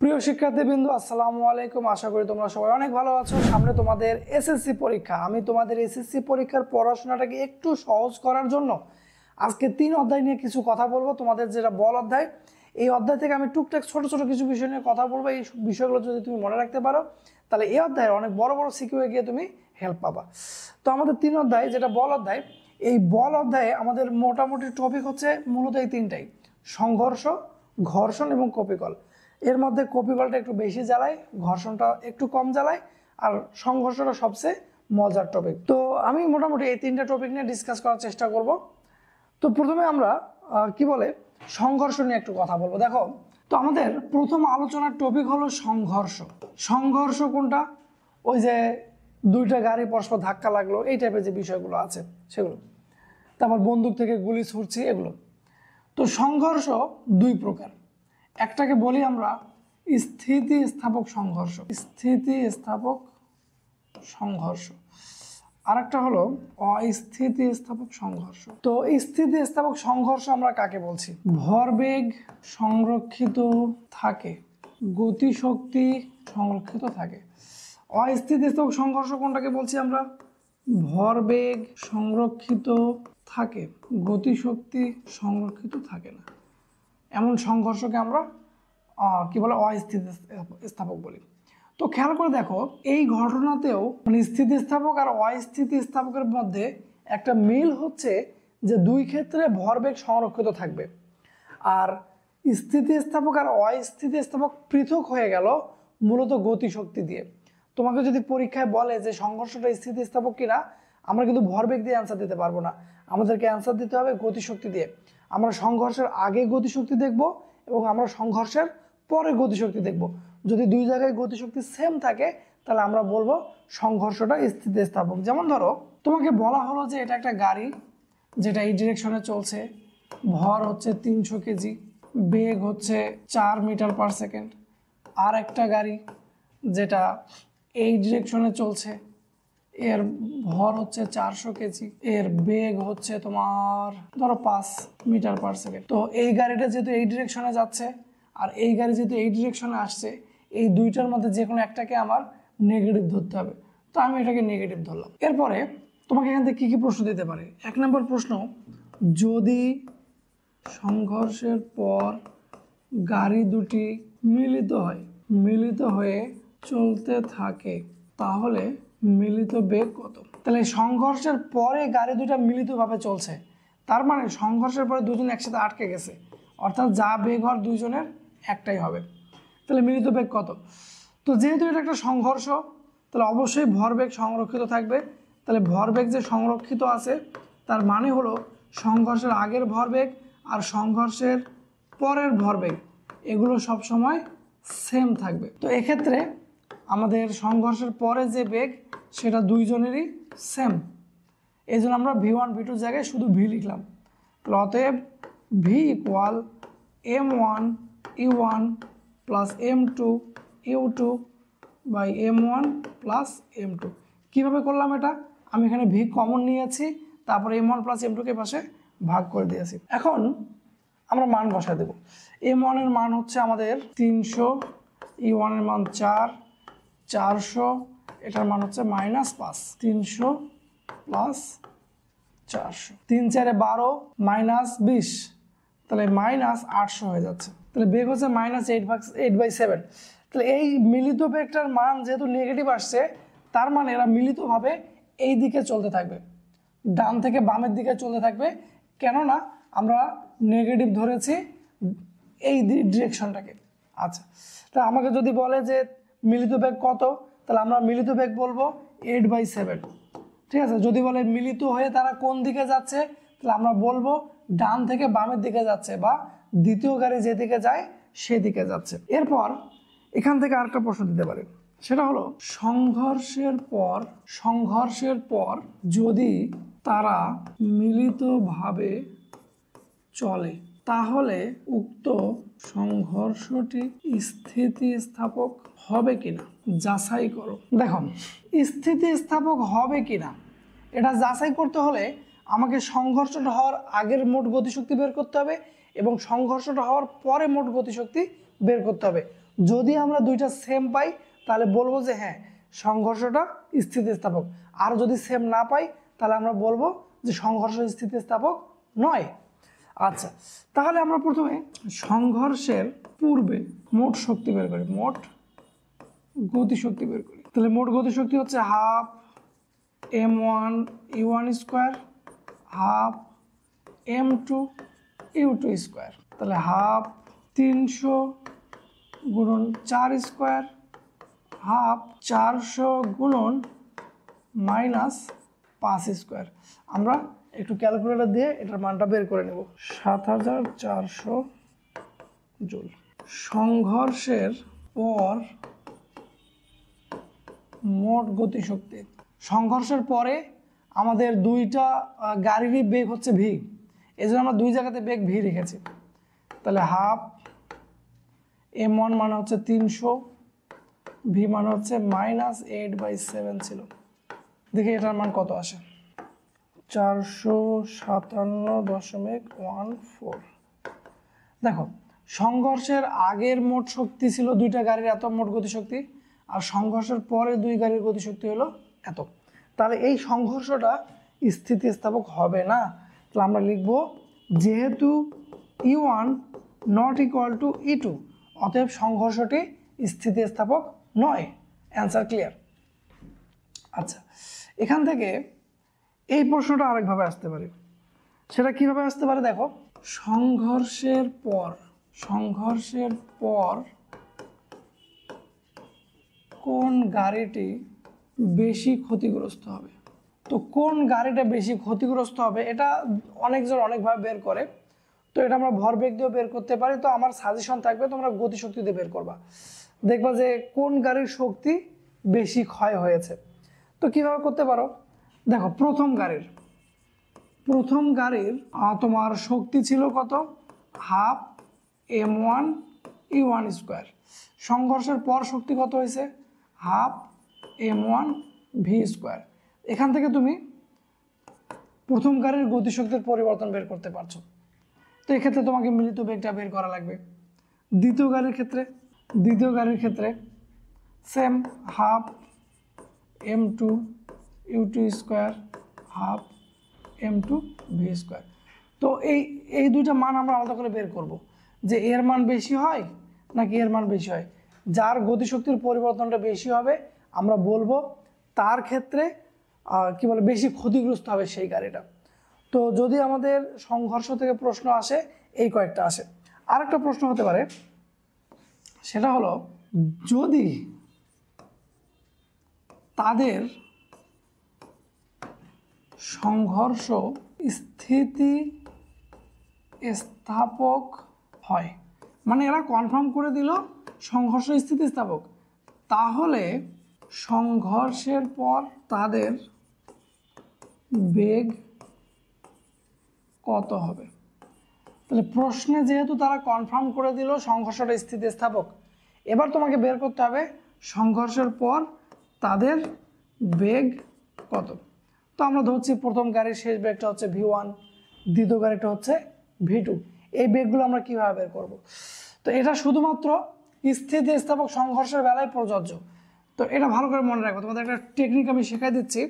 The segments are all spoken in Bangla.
প্রিয় শিক্ষার্থীবৃন্দ, আসসালামু আলাইকুম। আশা করি তোমরা সবাই অনেক ভালো আছো। সামনে তোমাদের এসএসসি পরীক্ষা। আমি তোমাদের এসএসসি পরীক্ষার পড়াশোনাটাকে একটু সহজ করার জন্য আজকে 3 অধ্যায় নিয়ে কিছু কথা বলবো। তোমাদের যেটা বল অধ্যায়, এই অধ্যায় থেকে আমি টুকটাক ছোট ছোট কিছু বিষয় নিয়ে কথা বলবো। এই বিষয়গুলো যদি তুমি মনে রাখতে পারো তাহলে এই অধ্যায়ের অনেক বড় বড় সিকিউয়ে গিয়ে তুমি হেল্প পাবা। তো আমাদের 3 অধ্যায়, যেটা বল অধ্যায়, এই বল অধ্যায়ে আমাদের মোটামুটি টপিক হচ্ছে মূলত এই 3টাই: সংঘর্ষ, ঘর্ষণ এবং কপিকল। এর মধ্যে কপিকলটা একটু বেশি জ্বালায়, ঘর্ষণটা একটু কম জ্বালায়, আর সংঘর্ষটা সবচেয়ে মজার টপিক। তো আমি মোটামুটি এই 3টা টপিক নিয়ে ডিসকাস করার চেষ্টা করব। তো প্রথমে আমরা সংঘর্ষ নিয়ে একটু কথা বলবো। দেখো, তো আমাদের প্রথম আলোচনার টপিক হলো সংঘর্ষ। সংঘর্ষ কোনটা? ওই যে দুইটা গাড়ি পরস্পর ধাক্কা লাগলো, এই টাইপের যে বিষয়গুলো আছে সেগুলো। তারপর বন্দুক থেকে গুলি ছুটছি, এগুলো। তো সংঘর্ষ দুই প্রকার। একটাকে বলি আমরা স্থিতিস্থাপক সংঘর্ষ, স্থিতিস্থাপক সংঘর্ষ। আরেকটা হলো অস্থিতিস্থাপক সংঘর্ষ। তো স্থিতিস্থাপক সংঘর্ষ আমরা কাকে বলছি? ভরবেগ সংরক্ষিত থাকে, গতিশক্তি সংরক্ষিত থাকে। অস্থিতিস্থাপক সংঘর্ষ কোনটাকে বলছি আমরা? ভরবেগ সংরক্ষিত থাকে, গতিশক্তি সংরক্ষিত থাকে না, এমন সংঘর্ষকে আমরা কি বলে? অস্থিতিস্থাপক বলি। তো খেয়াল করে দেখো, এই ঘটনাতেও মানে স্থিতিস্থাপক আর অস্থিতিস্থাপকের মধ্যে একটা মিল হচ্ছে যে দুই ক্ষেত্রে ভরবেগ সংরক্ষিত থাকবে। আর স্থিতিস্থাপক আর অস্থিতিস্থাপক পৃথক হয়ে গেল মূলত গতিশক্তি দিয়ে। তোমাকে যদি পরীক্ষায় বলে যে সংঘর্ষটা স্থিতিস্থাপক কিনা, আমরা কিন্তু ভরবেগ দিয়ে অ্যান্সার দিতে পারবো না, আমাদেরকে অ্যান্সার দিতে হবে গতিশক্তি দিয়ে। আমরা সংঘর্ষের আগে গতিশক্তি দেখব এবং আমরা সংঘর্ষের পরে গতিশক্তি দেখব। যদি দুই জায়গায় গতিশক্তি সেম থাকে তাহলে আমরা বলবো সংঘর্ষটা স্থিতিস্থাপক। যেমন ধরো, তোমাকে বলা হলো যে এটা একটা গাড়ি যেটা এই ডিরেকশনে চলছে, ভর হচ্ছে 300 কেজি, বেগ হচ্ছে 4 মিটার পার সেকেন্ড। আর একটা গাড়ি যেটা এই ডিরেকশনে চলছে, এর ভর হচ্ছে 400 কেজি, এর বেগ হচ্ছে তোমার ধরো 5 মিটার পার সেকেন্ড। তো এই গাড়িটা যেহেতু এই ডিরেকশনে যাচ্ছে আর এই গাড়ি যেহেতু এই ডিরেকশনে আসছে, এই দুইটার মধ্যে যে কোনো একটাকে আমার নেগেটিভ ধরতে হবে। তো আমি এটাকে নেগেটিভ ধরলাম। এরপরে তোমাকে এখান থেকে কী কী প্রশ্ন দিতে পারে? 1 নম্বর প্রশ্ন, যদি সংঘর্ষের পর গাড়ি দুটি মিলিত হয়ে চলতে থাকে তাহলে মিলিত বেগ কত? তাহলে সংঘর্ষের পরে গাড়ি দুটা মিলিতভাবে চলছে, তার মানে সংঘর্ষের পরে দুজন একসাথে আটকে গেছে, অর্থাৎ যা বেগ হওয়ার দুইজনের একটাই হবে। তাহলে মিলিত বেগ কত? তো যেহেতু এটা একটা সংঘর্ষ, তাহলে অবশ্যই ভরবেগ সংরক্ষিত থাকবে। তাহলে ভরবেগ যে সংরক্ষিত আছে তার মানে হলো সংঘর্ষের আগের ভরবেগ আর সংঘর্ষের পরের ভরবেগ এগুলো সব সময় সেম থাকবে। তো এক্ষেত্রে আমাদের সংঘর্ষের পরে যে বেগ সেটা দুইজনেরই সেম, এই জন্য আমরা v1 v2 জায়গায় শুধু v লিখলাম। অতএব v equal m1 u1 plus m2 u2 by m1 plus m2। কীভাবে করলাম এটা? আমি এখানে v কমন নিয়েছি, তারপরে m1 প্লাস m2কে পাশে ভাগ করে দিয়েছি। এখন আমরা মান বসায় দেব। m1 এর মান হচ্ছে আমাদের 300, u1 এর মান 4, 400, এটার মান হচ্ছে -5। 300 প্লাস 400, 3 4 12 -20, তাহলে -800 হয়ে যাচ্ছে। তাহলে বেগ হচ্ছে -8/7। তাহলে এই মিলিত বেগটার মান যেহেতু নেগেটিভ আসছে, তার মানে এরা মিলিতভাবে এই দিকে চলতে থাকবে, ডান থেকে বামের দিকে চলতে থাকবে। কেননা আমরা নেগেটিভ ধরেছি এই ডিরেকশনটাকে। আচ্ছা, তা আমাকে যদি বলে যে মিলিত বেগ কত, তাহলে আমরা মিলিত বেগ বলবো 8/7। ঠিক আছে, যদি বলে মিলিত হয়ে তারা কোন দিকে যাচ্ছে, তাহলে আমরা বলবো ডান থেকে বামের দিকে যাচ্ছে, বা দ্বিতীয় গাড়ি যেদিকে যায় সেদিকে যাচ্ছে। এরপর এখান থেকে আরেকটা প্রশ্ন দিতে পারে, সেটা হলো সংঘর্ষের পর যদি তারা মিলিতভাবে চলে তাহলে উক্ত সংঘর্ষটি স্থিতিস্থাপক হবে কিনা যাচাই করো। দেখো, স্থিতিস্থাপক হবে কিনা এটা যাচাই করতে হলে আমাকে সংঘর্ষটা হওয়ার আগের মোট গতিশক্তি বের করতে হবে এবং সংঘর্ষটা হওয়ার পরে মোট গতিশক্তি বের করতে হবে। যদি আমরা দুইটা সেম পাই তাহলে বলবো যে হ্যাঁ সংঘর্ষটা স্থিতিস্থাপক, আর যদি সেম না পাই তাহলে আমরা বলবো যে সংঘর্ষ স্থিতিস্থাপক নয়। আচ্ছা, তাহলে আমরা প্রথমে সংঘর্ষের পূর্বে মোট শক্তি বের করি, মোট গতিশক্তি বের করি। তাহলে মোট গতিশক্তি হচ্ছে half m1 u1 square half m2 u2 square. তাহলে হাফ 300 গুণন 4 স্কোয়ার হাফ 400 গুণন মাইনাস 5 স্কোয়ার। আমরা একটু ক্যালকুলেটর দিয়ে এটার মানটা বের করে নেব, 7400 জুল। সংঘর্ষের পর মোট গতিশক্তি, সংঘর্ষের পরে আমাদের দুইটা গাড়িরই বেগ হচ্ছে ভি, এই জন্য আমরা দুই জায়গাতে বেগ ভি রেখেছি। তাহলে হাফ m1 মানে হচ্ছে 300, ভি মানে হচ্ছে -8/7 ছিল। দেখি এটার মান কত আসে, 457.14। দেখো সংঘর্ষের আগের মোট শক্তি ছিল দুইটা গাড়ির এত মোট গতিশক্তি, আর সংঘর্ষের পরে দুই গাড়ির গতিশক্তি হলো এত। তাহলে এই সংঘর্ষটা স্থিতিস্থাপক হবে না। তাহলে আমরা লিখব যেহেতু E1 not equal to E2, অতএব সংঘর্ষটি স্থিতিস্থাপক নয়। Answer clear? আচ্ছা, এখান থেকে এই প্রশ্নটা আরেকভাবে আসতে পারে। সেটা কিভাবে আসতে পারে দেখো, সংঘর্ষের পর কোন গাড়িটি বেশি ক্ষতিগ্রস্ত হবে। তো কোন গাড়িটা বেশি ক্ষতিগ্রস্ত হবে এটা অনেকজন অনেকভাবে বের করে। তো এটা আমরা ভরবেগ দিয়েও বের করতে পারি। তো আমার সাজেশন থাকবে তোমরা গতিশক্তি দিয়ে বের করবা, দেখবা যে কোন গাড়ির শক্তি বেশি ক্ষয় হয়েছে। তো কিভাবে করতে পারো দেখো, প্রথম গাড়ির তোমার শক্তি ছিল কত, হাফ m1 u1 স্কোয়ার। সংঘর্ষের পর শক্তি কত হয়েছে, হাফ m1 v স্কোয়ার। এখান থেকে তুমি প্রথম গাড়ির গতিশক্তির পরিবর্তন বের করতে পারছো। তো এক্ষেত্রে তোমাকে মিলিত বেগটা বের করা লাগবে। দ্বিতীয় গাড়ির ক্ষেত্রে same, half m2 u2 square half m2 v square. তো এই দুইটা মান আমরা আলাদা করে বের করব যে এর মান বেশি হয় নাকি এর মান বেশি হয়। যার গতিশক্তির পরিবর্তনটা বেশি হবে আমরা বলবো তার ক্ষেত্রে কি বলে বেশি ক্ষতিগ্রস্ত হবে সেই গাড়িটা। তো যদি আমাদের সংঘর্ষ থেকে প্রশ্ন আসে এই কয়েকটা আসে। আরেকটা প্রশ্ন হতে পারে, সেটা হলো যদি তাদের সংঘর্ষ স্থিতিস্থাপক হয়, মানে এরা কনফার্ম করে দিল সংঘর্ষ স্থিতিস্থাপক, তাহলে সংঘর্ষের পর তাদের বেগ কত হবে। তাহলে প্রশ্নে যেহেতু তারা কনফার্ম করে দিল সংঘর্ষটা স্থিতিস্থাপক, এবার তোমাকে বের করতে হবে সংঘর্ষের পর তাদের বেগ কত। তো আমরা ধরছি প্রথম গাড়ির শেষ বেগটা হচ্ছে v1, দ্বিতীয় গাড়িটা হচ্ছে v2। এই বেগগুলো আমরা কীভাবে বের করব। তো এটা শুধুমাত্র স্থিতিস্থাপক সংঘর্ষের বেলায় প্রযোজ্য। তো এটা ভালো করে মনে রাখবো, তোমাদের একটা টেকনিক আমি শেখাই দিচ্ছি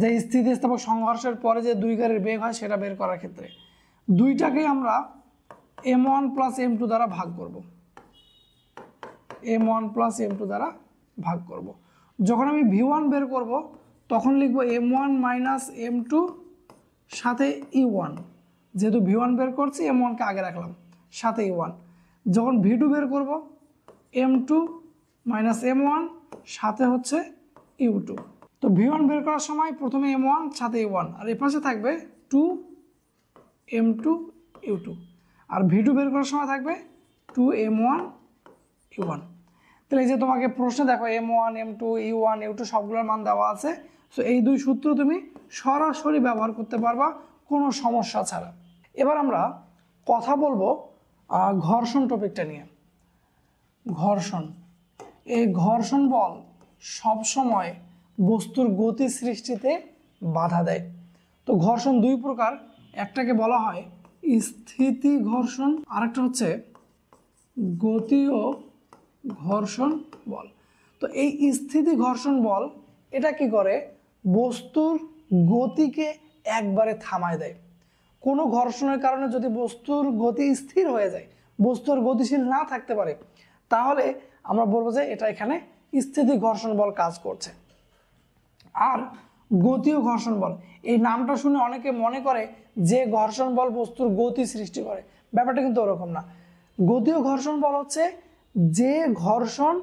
যে স্থিতিস্থাপক সংঘর্ষের পরে যে দুই গাড়ির বেগ হয় সেটা বের করার ক্ষেত্রে দুইটাকেই আমরা m1 প্লাস m2 দ্বারা ভাগ করব, m1 প্লাস m2 দ্বারা ভাগ করব। যখন আমি v1 বের করব তখন লিখব m1 মাইনাস m2 সাথে e1, যেহেতু v1 বের করছি m1কে আগে রাখলাম সাথে e1। যখন v2 বের করব m2 মাইনাস m1 সাথে হচ্ছে u2। তো v1 বের করার সময় প্রথমে m1 সাথে e1, আর এ পাশে থাকবে 2 m2 u2, আর v2 বের করার সময় থাকবে 2 m1 u1। তাহলে এই যে তোমাকে প্রশ্নে দেখো m1 m2 u1 u2 সবগুলোর মান দেওয়া আছে। সো এই দুই সূত্র তুমি সরাসরি ব্যবহার করতে পারবা কোনো সমস্যা ছাড়া। এবার আমরা কথা বলবো ঘর্ষণ টপিকটা নিয়ে। ঘর্ষণ, এই ঘর্ষণ বল সবসময় বস্তুর গতি সৃষ্টিতে বাধা দেয়। তো ঘর্ষণ দুই প্রকার, একটাকে বলা হয় স্থিতি ঘর্ষণ, আরেকটা হচ্ছে গতীয় ঘর্ষণ বল। তো এই স্থিতি ঘর্ষণ বল এটা কি করে, বস্তুর গতিকে একবারে থামায় দেয়। কোনো ঘর্ষণের কারণে যদি বস্তুর গতি স্থির হয়ে যায়, বস্তুর গতিশীল না থাকতে পারে, তাহলে আমরা বলবো যে এটা এখানে স্থিতি ঘর্ষণ বল কাজ করছে। আর গতীয় ঘর্ষণ বল, এই নামটা শুনে অনেকে মনে করে যে ঘর্ষণ বল বস্তুর গতি সৃষ্টি করে, ব্যাপারটা কিন্তু ওরকম না। গতীয় ঘর্ষণ বল হচ্ছে যে ঘর্ষণ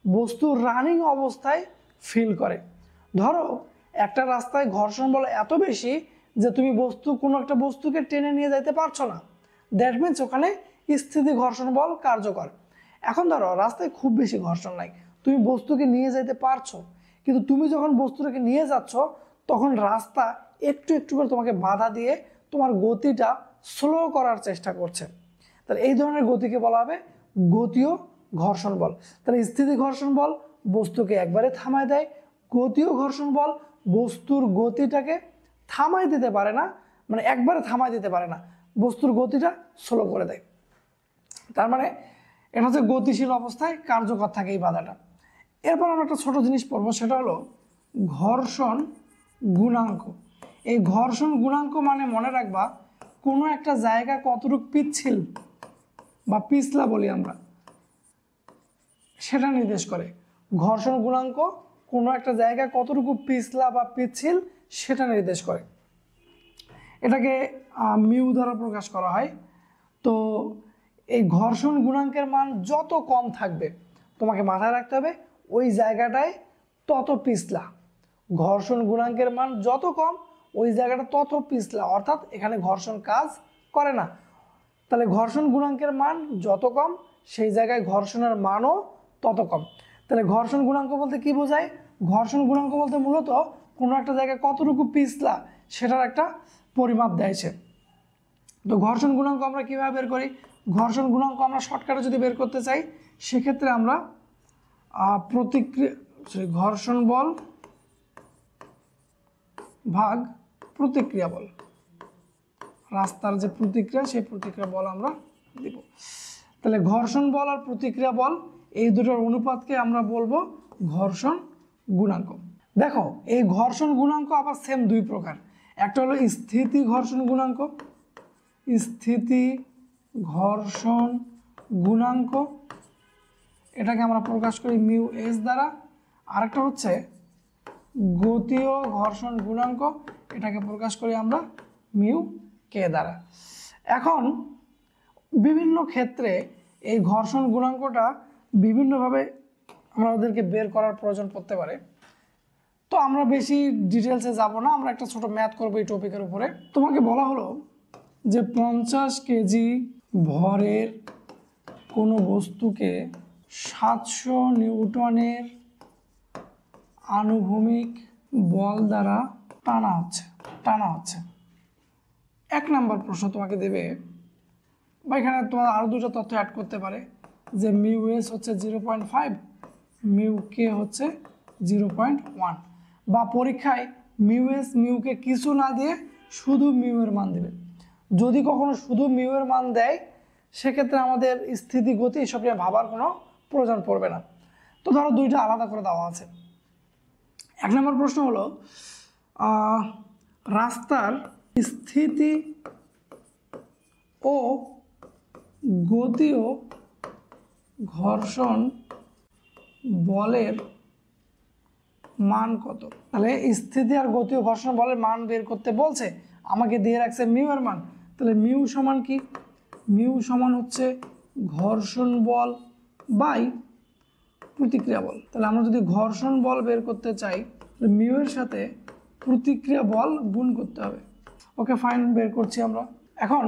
বস্তু রানিং অবস্থায় ফিল করে। ধরো একটা রাস্তায় ঘর্ষণ বল এত বেশি যে তুমি কোনো একটা বস্তুকে টেনে নিয়ে যাইতে পারছো না, দ্যাট মিনস ওখানে স্থিতি ঘর্ষণ বল কার্যকর। এখন ধরো রাস্তায় খুব বেশি ঘর্ষণ নাই, তুমি বস্তুকে নিয়ে যেতে পারছো, কিন্তু তুমি যখন বস্তুটাকে নিয়ে যাচ্ছ তখন রাস্তা একটু একটু করে তোমাকে বাধা দিয়ে তোমার গতিটা স্লো করার চেষ্টা করছে। তাহলে এই ধরনের গতিকে বলা হবে গতীয় ঘর্ষণ বল। তাহলে স্থিতি ঘর্ষণ বল বস্তুকে একবারে থামায় দেয়, গতীয় ঘর্ষণ বল বস্তুর গতিটাকে থামায় দিতে পারে না, মানে একবারে থামায় দিতে পারে না, বস্তুর গতিটা স্লো করে দেয়। তার মানে এটা হচ্ছে গতিশীল অবস্থায় কার্যকর থাকে এই বাধাটা। এরপর আমরা একটা ছোট জিনিস পড়বো, সেটা হলো ঘর্ষণ গুণাঙ্ক। এই ঘর্ষণ গুণাঙ্ক মানে মনে রাখবা কোনো একটা জায়গা কতটুকু পিচ্ছিল বা পিছলা বলি আমরা, সেটা নির্দেশ করে। ঘর্ষণ গুণাঙ্ক কোনো একটা জায়গা কতটুকু পিছলা বা পিচ্ছিল সেটা নির্দেশ করে। এটাকে মিউ দ্বারা প্রকাশ করা হয়। তো এই ঘর্ষণ গুণাঙ্কের মান যত কম থাকবে, তোমাকে মাথায় রাখতে হবে ওই জায়গাটায় তত পিছলা। ঘর্ষণ গুণাঙ্কের মান যত কম ওই জায়গাটা তত পিছলা, অর্থাৎ এখানে ঘর্ষণ কাজ করে না। তাহলে ঘর্ষণ গুণাঙ্কের মান যত কম সেই জায়গায় ঘর্ষণের মানও তত কম। তাহলে ঘর্ষণ গুণাঙ্ক বলতে কি বোঝায়? ঘর্ষণ গুণাঙ্ক বলতে মূলত কোনো একটা জায়গায় কতটুকু পিছলা সেটার একটা পরিমাপ দেয়ছে। তো ঘর্ষণ গুণাঙ্ক আমরা কীভাবে বের করি? ঘর্ষণ গুণাঙ্ক আমরা শর্টকাটে যদি বের করতে চাই সেক্ষেত্রে আমরা ঘর্ষণ বল ভাগ প্রতিক্রিয়া বল, রাস্তার যে প্রতিক্রিয়া সেই প্রতিক্রিয়া বল আমরা দিব। তাহলে ঘর্ষণ বল আর প্রতিক্রিয়া বল এই দুটোর অনুপাতকে আমরা বলবো ঘর্ষণ গুণাঙ্ক। দেখো এই ঘর্ষণ গুণাঙ্ক আবার সেম দুই প্রকার, একটা হলো স্থিতি ঘর্ষণ গুণাঙ্ক, স্থিতি ঘর্ষণ গুণাঙ্ক, এটাকে আমরা প্রকাশ করি মিউ এস দ্বারা। আরেকটা হচ্ছে গতীয় ঘর্ষণ গুণাঙ্ক, এটাকে প্রকাশ করি আমরা মিউ কে দ্বারা। এখন বিভিন্ন ক্ষেত্রে এই ঘর্ষণ গুণাঙ্কটা বিভিন্নভাবে আমাদেরকে বের করার প্রয়োজন পড়তে পারে। তো আমরা বেশি ডিটেলসে যাব না, আমরা একটা ছোট ম্যাথ করবো এই টপিকের উপরে। তোমাকে বলা হলো যে 50 কেজি ভরের কোনো বস্তুকে 700 নিউটনের আনুভূমিক বল দ্বারা টানা হচ্ছে। 1 নম্বর প্রশ্ন তোমাকে দেবে, বা এখানে তোমার আরও দুটো তথ্য অ্যাড করতে পারে যে মিউ এস হচ্ছে 0.5, মিউ কে হচ্ছে 0.1, বা পরীক্ষায় মিউ এস মিউ কে কিছু না দিয়ে শুধু মিউ এর মান দেবে। যদি কখনো শুধু মিউ এর মান দেয় সেক্ষেত্রে আমাদের স্থিতি গতি এসব নিয়ে ভাবার কোনো প্রয়োজন পড়বে না। তো ধরো দুইটা আলাদা করে দেওয়া আছে। 1 নম্বর প্রশ্ন হলো রাস্তার স্থিতি ও গতীয় ঘর্ষণ বলের মান কত? তাহলে স্থিতি আর গতীয় ঘর্ষণ বলের মান বের করতে বলছে, আমাকে দিয়ে রাখছে মিউ এর মান। তাহলে মিউ সমান কি? মিউ সমান হচ্ছে ঘর্ষণ বল বাই প্রতিক্রিয়া বল। তাহলে আমরা যদি ঘর্ষণ বল বের করতে চাই তাহলে মিউ এর সাথে প্রতিক্রিয়া বল গুণ করতে হবে। ওকে ফাইন, বের করছি আমরা। এখন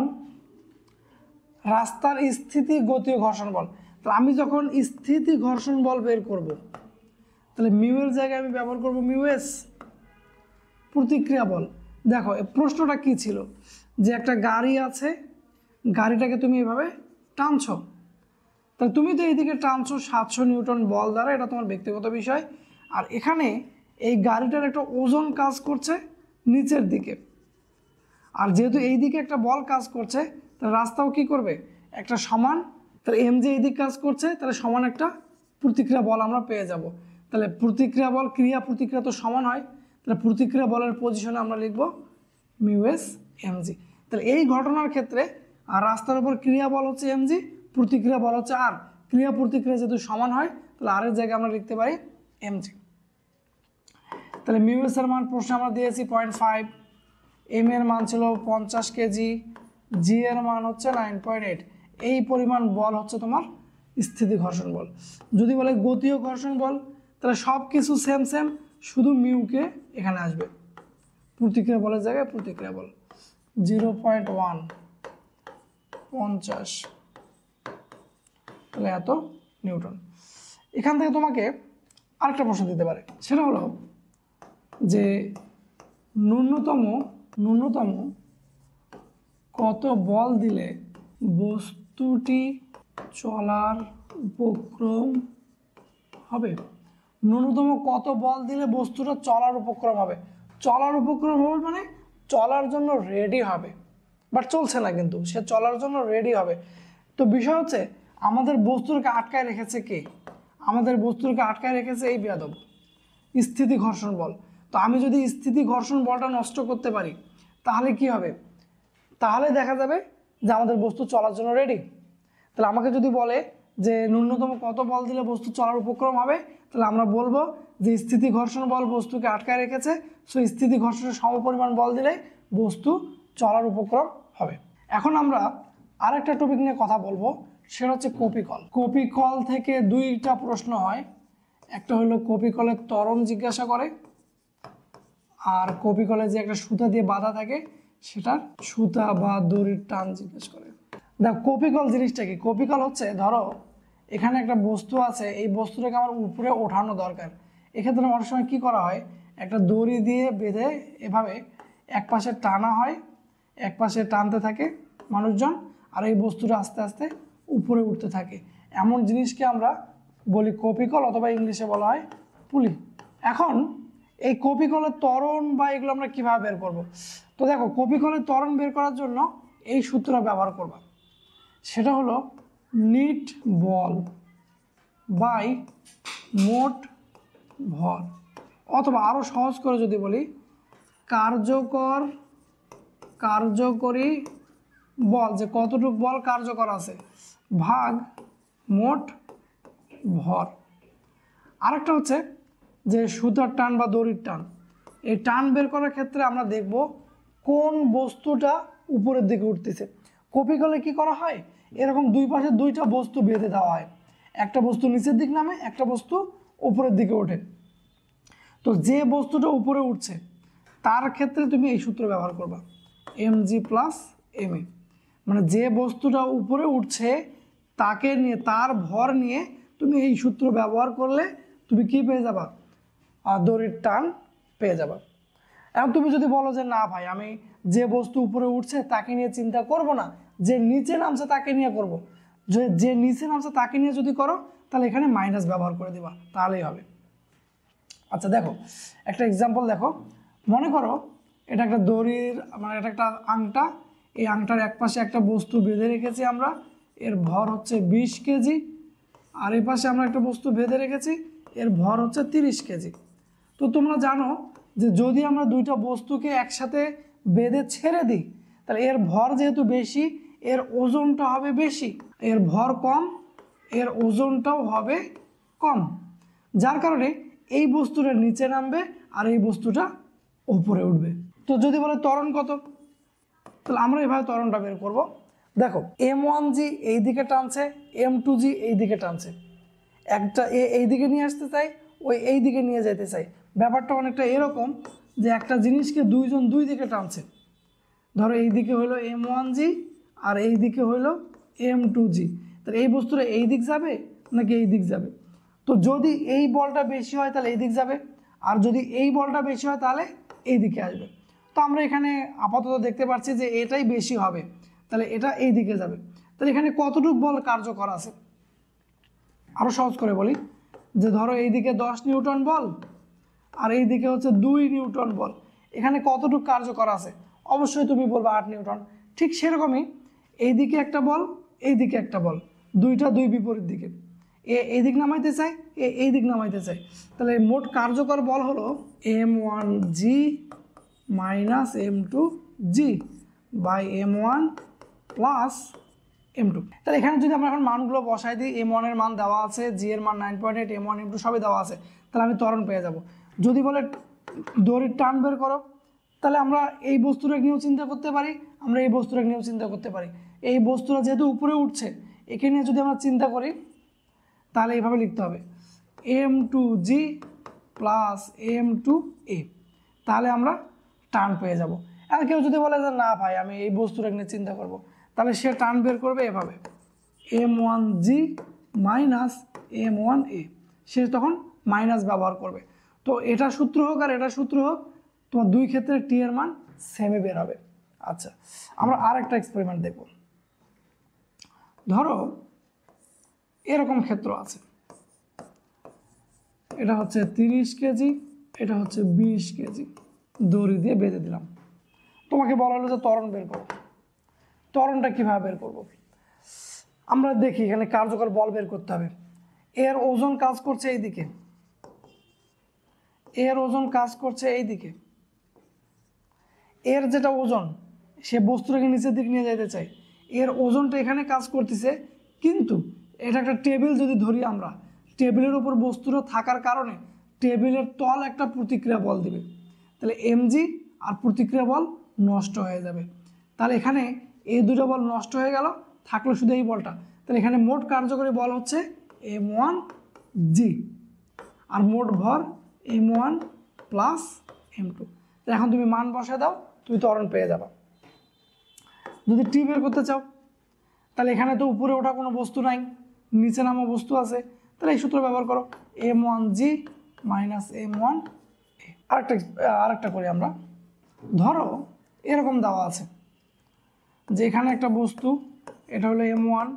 রাস্তার স্থিতি গতীয় ঘর্ষণ বল, তাহলে আমি যখন স্থিতি ঘর্ষণ বল বের করব তাহলে মিউ এর জায়গায় আমি ব্যবহার করব মিউ এস। প্রতিক্রিয়া বল, দেখো এই প্রশ্নটা কি ছিল যে একটা গাড়ি আছে, গাড়িটাকে তুমি এভাবে টানছো, তাহলে তুমি তো এইদিকে টানছো 700 নিউটন বল দ্বারা, এটা তোমার ব্যক্তিগত বিষয়। আর এখানে এই গাড়িটার একটা ওজন কাজ করছে নিচের দিকে, আর যেহেতু এই দিকে একটা বল কাজ করছে তাহলে রাস্তাও কি করবে? একটা সমান তাহলে এম জি এই দিক কাজ করছে, তাহলে সমান একটা প্রতিক্রিয়া বল আমরা পেয়ে যাব। তাহলে প্রতিক্রিয়া বল ক্রিয়া প্রতিক্রিয়া তো সমান হয়, তাহলে প্রতিক্রিয়া বলের পজিশনে আমরা লিখব মিউ এস এম জি। তাহলে এই ঘটনার ক্ষেত্রে আর রাস্তার উপর ক্রিয়া বল হচ্ছে এম জি, প্রতিক্রিয়া বল হচ্ছে আর, ক্রিয়া প্রতিক্রিয়া যেহেতু সমান হয় তাহলে আর এর জায়গায় আমরা লিখতে পারি এম জি। তাহলে মিউ এস এর মান প্রশ্নে আমরা দিয়েছি 0.5, এম এর মান ছিল 50 কেজি, জি এর মান হচ্ছে 9.8। এই পরিমাণ বল হচ্ছে তোমার স্থিতি ঘর্ষণ বল। যদি বলে গতীয় ঘর্ষণ বল তাহলে সব কিছু সেম সেম, শুধু মিউকে এখানে আসবে, প্রতিক্রিয়া বলের জায়গায় প্রতিক্রিয়া বল 0.1 50, তাহলে এত নিউটন। এখান থেকে তোমাকে আরেকটা প্রশ্ন দিতে পারে, সেটা হলো যে ন্যূনতম কত বল দিলে বস্তুটি চলার উপক্রম হবে। ন্যূনতম কত বল দিলে বস্তুটা চলার উপক্রম হবে। চলার উপক্রম হবে মানে চলার জন্য রেডি হবে, বাট চলছে না, কিন্তু সে চলার জন্য রেডি হবে। তো বিষয় হচ্ছে আমাদের বস্তুকে আটকায় রেখেছে কে? আমাদের বস্তুকে আটকায় রেখেছে এই বেয়াদব স্থিতি ঘর্ষণ বল। তো আমি যদি স্থিতি ঘর্ষণ বলটা নষ্ট করতে পারি তাহলে কি হবে? তাহলে দেখা যাবে যে আমাদের বস্তু চলার জন্য রেডি। তাহলে আমাকে যদি বলে যে ন্যূনতম কত বল দিলে বস্তু চলার উপক্রম হবে, তাহলে আমরা বলবো যে স্থিতি ঘর্ষণ বল বস্তুকে আটকায় রেখেছে, সো স্থিতি ঘর্ষণের সমপরিমাণ বল দিলে বস্তু চলার উপক্রম হবে। এখন আমরা আরেকটা টপিক নিয়ে কথা বলবো, সেটা হচ্ছে কপিকল। কপিকল থেকে দুইটা প্রশ্ন হয়, একটা হলো কপিকলের ত্বরণ জিজ্ঞাসা করে, আর কপিকলে যে একটা সুতা দিয়ে বাঁধা থাকে সেটার সুতা বা দড়ির টান জিজ্ঞেস করে। দেখো কপিকল জিনিসটা কি? কপিকল হচ্ছে, ধরো এখানে একটা বস্তু আছে, এই বস্তুটাকে আমার উপরে ওঠানো দরকার। এক্ষেত্রে অনেক সময় কী করা হয়, একটা দড়ি দিয়ে বেঁধে এভাবে এক পাশে টানা হয়, এক পাশে টানতে থাকে মানুষজন, আর এই বস্তুটা আস্তে আস্তে উপরে উঠতে থাকে। এমন জিনিসকে আমরা বলি কপিকল, অথবা ইংলিশে বলা হয় পুলি। এখন এই কপিকলের ত্বরণ বা এগুলো আমরা কীভাবে বের করব? তো দেখো কপিকলের ত্বরণ বের করার জন্য এই সূত্রটা ব্যবহার করবা, সেটা হলো নিট বল বাই মোট ভর, অথবা আরও সহজ করে যদি বলি কার্যকরী বল, যে কতটুক বল কার্যকর আছে, ভাগ মোট ভর। আরেকটা হচ্ছে যে সুতার টান বা দড়ির টান। এই টান বের করার ক্ষেত্রে আমরা দেখব কোন বস্তুটা উপরের দিকে উঠতেছে। কপিকলে কি করা হয়, এরকম দুই পাশে দুইটা বস্তু বেঁধে দেওয়া হয়, একটা বস্তু নিচের দিক নামে, একটা বস্তু উপরের দিকে ওঠে। তো যে বস্তুটা উপরে উঠছে তার ক্ষেত্রে তুমি এই সূত্র ব্যবহার করবা, M G plus M A. মানে যে বস্তুটা উপরে উঠছে তাকে নিয়ে, তার ভর নিয়ে তুমি এই সূত্র ব্যবহার করলে তুমি কি পেয়ে যাবা? দড়ির টান পেয়ে যাবা। এখন তুমি যদি বলো যে না ভাই, আমি যে বস্তু উপরে উঠছে তাকে নিয়ে চিন্তা করব না, যে নিচে নামছে তাকে নিয়ে করব, যে নিচে নামছে তাকে নিয়ে যদি করো তাহলে এখানে মাইনাস ব্যবহার করে দিবা, তাহলেই হবে। আচ্ছা দেখো একটা এক্সাম্পল দেখো, মনে করো এটা একটা দড়ির, মানে এটা একটা আংটা, এই আংটার এক পাশে একটা বস্তু বেঁধে রেখেছি আমরা, এর ভর হচ্ছে 20 কেজি, আর এই পাশে আমরা একটা বস্তু বেঁধে রেখেছি, এর ভর হচ্ছে 30 কেজি। তো তোমরা জানো যে যদি আমরা দুইটা বস্তুকে একসাথে বেঁধে ছেড়ে দিই তাহলে এর ভর যেহেতু বেশি, এর ওজনটা হবে বেশি, এর ভর কম, এর ওজনটাও হবে কম, যার কারণে এই বস্তুটা নিচে নামবে আর এই বস্তুটা উপরে উঠবে। তো যদি বলে ত্বরণ কত, তাহলে আমরা এভাবে ত্বরণটা বের করব। দেখো M1G এই দিকে টানছে, M2G এই দিকে টানছে, একটা এই দিকে নিয়ে আসতে চাই, ওই এই দিকে নিয়ে যেতে চাই। ব্যাপারটা অনেকটা এরকম যে একটা জিনিসকে দুইজন দুই দিকে টানছে, ধরো এই দিকে হলো M1G আর এই দিকে হলো M2G, তাহলে এই বস্তুটা এই দিক যাবে নাকি এই দিক যাবে? তো যদি এই বলটা বেশি হয় তাহলে এই দিক যাবে, আর যদি এই বলটা বেশি হয় তাহলে এই দিকে আসবে। তো আমরা এখানে আপাতত দেখতে পাচ্ছি যে এটাই বেশি হবে, তাহলে এটা এই দিকে যাবে। তাহলে এখানে কতটুকু বল কার্যকর আছে? আরও সহজ করে বলি, যে ধরো এইদিকে 10 নিউটন বল আর এই দিকে হচ্ছে 2 নিউটন বল, এখানে কতটুকু কার্যকর আছে? অবশ্যই তুমি বলবে 8 নিউটন। ঠিক সেরকমই এইদিকে একটা বল, এইদিকে একটা বল, দুইটা দুই বিপরীত দিকে, এই দিক নামাইতে চাই, এই দিক নামাইতে চাই, তাহলে মোট কার্যকর বল হলো m1g minus m2g by m1 plus m2। তাহলে এখানে যদি আমরা এখন মানগুলো বসাই দিই, m1 এর মান দেওয়া আছে, g এর মান 9.8, m1 m2 সবই দেওয়া আছে, তাহলে আমি ত্বরণ পেয়ে যাব। যদি বলে দড়ির টান বের করো, তাহলে আমরা এই বস্তুটা নিয়েও চিন্তা করতে পারি, আমরা এই বস্তুটা নিয়েও চিন্তা করতে পারি। এই বস্তুটা যেহেতু উপরে উঠছে, একে নিয়ে যদি আমরা চিন্তা করি তাহলে এইভাবে লিখতে হবে m2g প্লাস m2a, তাহলে আমরা টান পেয়ে যাব। আর কেউ যদি বলে যে না ভাই আমি এই বস্তুটা নিয়ে চিন্তা করব, তাহলে সে টান বের করবে এভাবে m1g মাইনাস m1a, সে তখন মাইনাস ব্যবহার করবে। তো এটা সূত্র হোক আর এটা সূত্র হোক, তোমার দুই ক্ষেত্রে টি এর মান সেমই বের হবে। আচ্ছা, আমরা আর একটা এক্সপেরিমেন্ট দেখব। ধরো এরকম ক্ষেত্র আছে, এটা হচ্ছে 30 কেজি, এটা হচ্ছে 20 কেজি, দড়ি দিয়ে বেঁধে দিলাম। তোমাকে বলা হলো যে ত্বরণ বের করো। ত্বরণটা কীভাবে বের করব? আমরা দেখি এখানে কার্যকর বল বের করতে হবে। এর ওজন কাজ করছে এই দিকে, এর ওজন কাজ করছে এই দিকে। এর যেটা ওজন, সে বস্তুটাকে নিচের দিকে নিয়ে যেতে চাই, এর ওজনটা এখানে কাজ করতেছে, কিন্তু এটা একটা টেবিল যদি ধরি আমরা, টেবিলের উপর বস্তুটা থাকার কারণে টেবিলের তল একটা প্রতিক্রিয়া বল দিবে, তাহলে এমজি আর প্রতিক্রিয়া বল নষ্ট হয়ে যাবে। তাহলে এখানে এই দুটো বল নষ্ট হয়ে গেল, থাকলো শুধু এই বলটা। তাহলে এখানে মোট কার্যকরী বল হচ্ছে m1g, আর মোট ভর m1 প্লাস m2। তো এখন তুমি মান বসায় দাও, তুমি ত্বরণ পেয়ে যাবা। যদি টি বের করতে চাও, তাহলে এখানে তো উপরে ওঠা কোনো বস্তু নাই, নিচে নামা বস্তু আছে, তাহলে এই সূত্র ব্যবহার করো m1g মাইনাস m1। আরেকটা করি আমরা। ধরো এরকম দেওয়া আছে যে এখানে একটা বস্তু, এটা হলো m1,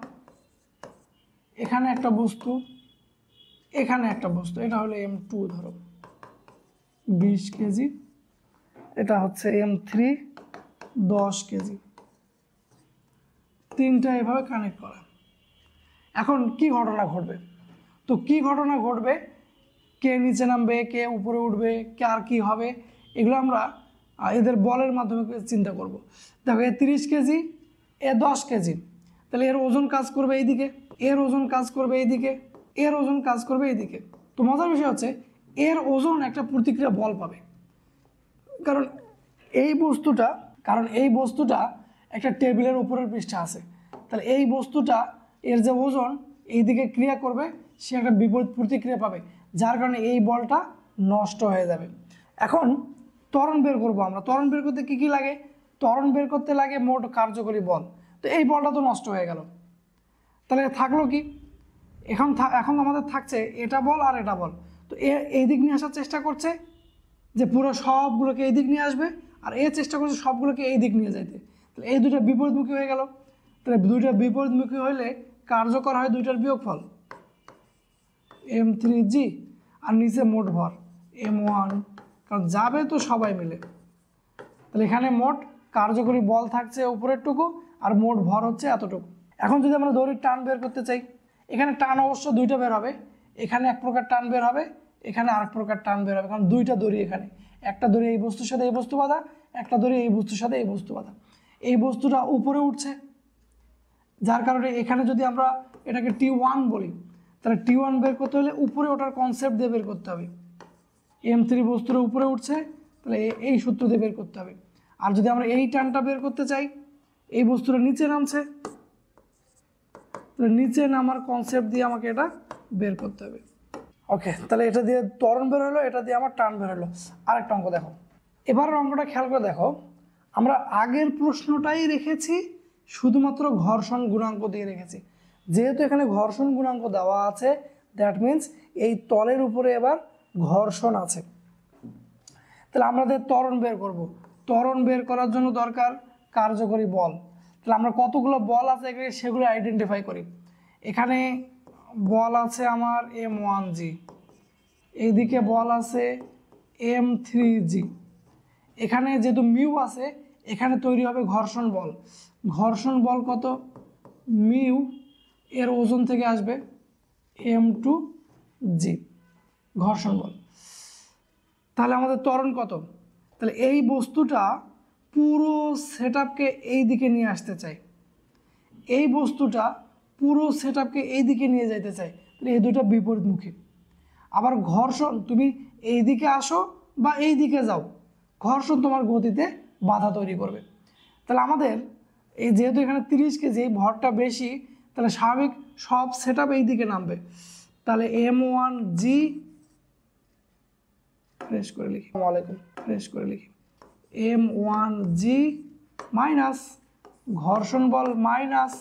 এখানে একটা বস্তু, এখানে একটা বস্তু, এটা হলো m2, ধরো 20 কেজি, এটা হচ্ছে m3 10 কেজি, তিনটা এভাবে কানেক্ট করা। এখন কি ঘটনা ঘটবে? তো কি ঘটনা ঘটবে, কে নিচে নামবে, কে উপরে উঠবে, কে আর কি হবে, এগুলো আমরা এদের বলের মাধ্যমে চিন্তা করব। দেখো এ 30 কেজি, এ 10 কেজি, তাহলে এর ওজন কাজ করবে এইদিকে, এর ওজন কাজ করবে এইদিকে, এর ওজন কাজ করবে এইদিকে। তো মজার বিষয় হচ্ছে এর ওজন একটা প্রতিক্রিয়া বল পাবে, কারণ এই বস্তুটা একটা টেবিলের উপরের পৃষ্ঠে আছে, তাহলে এই বস্তুটা এর যে ওজন এইদিকে ক্রিয়া করবে, সে একটা বিপরীত প্রতিক্রিয়া পাবে, যার কারণে এই বলটা নষ্ট হয়ে যাবে। এখন ত্বরণ বের করবো আমরা। ত্বরণ বের করতে কী কী লাগে? ত্বরণ বের করতে লাগে মোট কার্যকরী বল। তো এই বলটা তো নষ্ট হয়ে গেল, তাহলে থাকলো কি? এখন আমাদের থাকছে এটা বল আর এটা বল। তো এই দিক নিয়ে আসার চেষ্টা করছে, যে পুরো সবগুলোকে এই দিক নিয়ে আসবে, আর চেষ্টা করছে সবগুলোকে এই দিক নিয়ে যাইতে। তাহলে এই দুটো বিপরীতমুখী হয়ে গেল। তাহলে দুইটা বিপরীতমুখী হইলে কার্যকর হয় দুইটার বিয়োগফল m3g, আর নিচে মোট ভর m1, কারণ যাবে তো সবাই মিলে। তাহলে এখানে মোট কার্যকরী বল থাকছে উপরের টুকু, আর মোট ভর হচ্ছে এতটুকু। এখন যদি আমরা দড়ির টান বের করতে চাই, এখানে টান অবশ্য দুইটা বের হবে, এখানে এক প্রকার টান বের হবে, এখানে আরেক প্রকার টান বের হবে, কারণ দুইটা দড়ি, এখানে একটা দড়ি এই বস্তুর সাথে এই বস্তু বাঁধা, একটা দড়ি এই বস্তুর সাথে এই বস্তু বাঁধা। এই বস্তুটা উপরে উঠছে, যার কারণে এখানে যদি আমরা এটাকে T1 বলি, তাহলে T1 বের করতে হলে উপরে ওঠার কনসেপ্ট দিয়ে বের করতে হবে। m3 বস্তুর উপরে উঠছে, তাহলে এই সূত্র দিয়ে বের করতে হবে। আর যদি আমরা এই টানটা বের করতে চাই, এই বস্তুটা নিচে নামছে, তাহলে নিচে নামার কনসেপ্ট দিয়ে আমাকে এটা বের করতে হবে। ওকে, তাহলে এটা দিয়ে ত্বরণ বের হলো, এটা দিয়ে আমার টান বের হলো। আরেকটা অঙ্ক দেখো, এবারের অঙ্কটা খেয়াল করে দেখো, আমরা আগের প্রশ্নটাই রেখেছি, শুধুমাত্র ঘর্ষণ গুণাঙ্ক দিয়ে রেখেছি। যেহেতু এখানে ঘর্ষণ গুণাঙ্ক দেওয়া আছে, দ্যাট মিন্স এই তলের উপরে এবার ঘর্ষণ আছে। তাহলে আমাদের ত্বরণ বের করব। ত্বরণ বের করার জন্য দরকার কার্যকরী বল। তাহলে আমরা কতগুলো বল আছে সেগুলো আইডেন্টিফাই করি। এখানে বল আছে আমার m1g, এইদিকে বল আছে m3g, এখানে যেহেতু মিউ আছে, এখানে তৈরি হবে ঘর্ষণ বল। ঘর্ষণ বল কত? মিউ এর ওজন থেকে আসবে m2g ঘর্ষণ বল। তাহলে আমাদের ত্বরণ কত? তাহলে এই বস্তুটা পুরো সেটআপকে এই দিকে নিয়ে আসতে চাই, এই বস্তুটা পুরো সেটআপকে এই দিকে নিয়ে যাইতে চাই, তাহলে এই দুটো বিপরীতমুখী। আবার ঘর্ষণ, তুমি এই দিকে আসো বা এই দিকে যাও, ঘর্ষণ তোমার গতিতে বাধা তৈরি করবে। তাহলে আমাদের এই যেহেতু এখানে 30 কেজি, এই ভরটা বেশি, তাহলে স্বাভাবিক সব সেটআপ এই দিকে নামবে। তাহলে m1g ফ্রেশ করে লিখি, ফ্রেশ করে লিখি, m1g মাইনাস ঘর্ষণ বল minus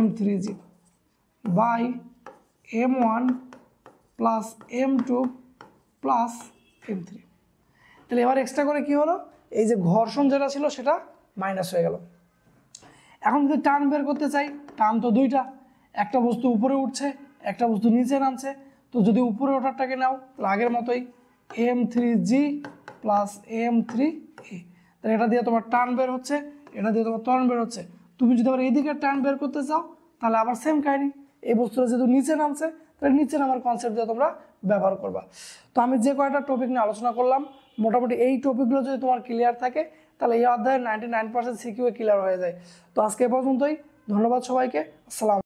m3g by m1 plus m2 plus m3। তাহলে এবার এক্সট্রা করে কি হলো, এই যে ঘর্ষণ যেটা ছিল সেটা মাইনাস হয়ে গেল। এখন যদি টান বের করতে চাই, টান তো দুইটা, একটা বস্তু উপরে উঠছে, একটা বস্তু নিচে নামছে। তো যদি উপরে ওঠারটাকে নাও, তাহলে আগের মতোই m3g প্লাস m3a, তাহলে এটা দিয়ে তোমার টান বের হচ্ছে, এটা দিয়ে তোমার ত্বরণ বের হচ্ছে। তুমি যদি আবার এইদিকে টান বের করতে চাও, তাহলে আবার সেম কাহিনি, এই বস্তুটা যেহেতু নিচে নামছে, তাহলে নিচে নামার কনসেপ্ট দিয়ে তোমরা ব্যবহার করবা। তো আমি যে কয়টা টপিক নিয়ে আলোচনা করলাম, মোটামুটি এই টপিকগুলো যদি তোমার ক্লিয়ার থাকে, তাহলে এই অধ্যায়ের 99% সিকিউ ক্লিয়ার হয়ে যায়। তো আজকে এ পর্যন্তই, ধন্যবাদ সবাইকে, আসসালাম।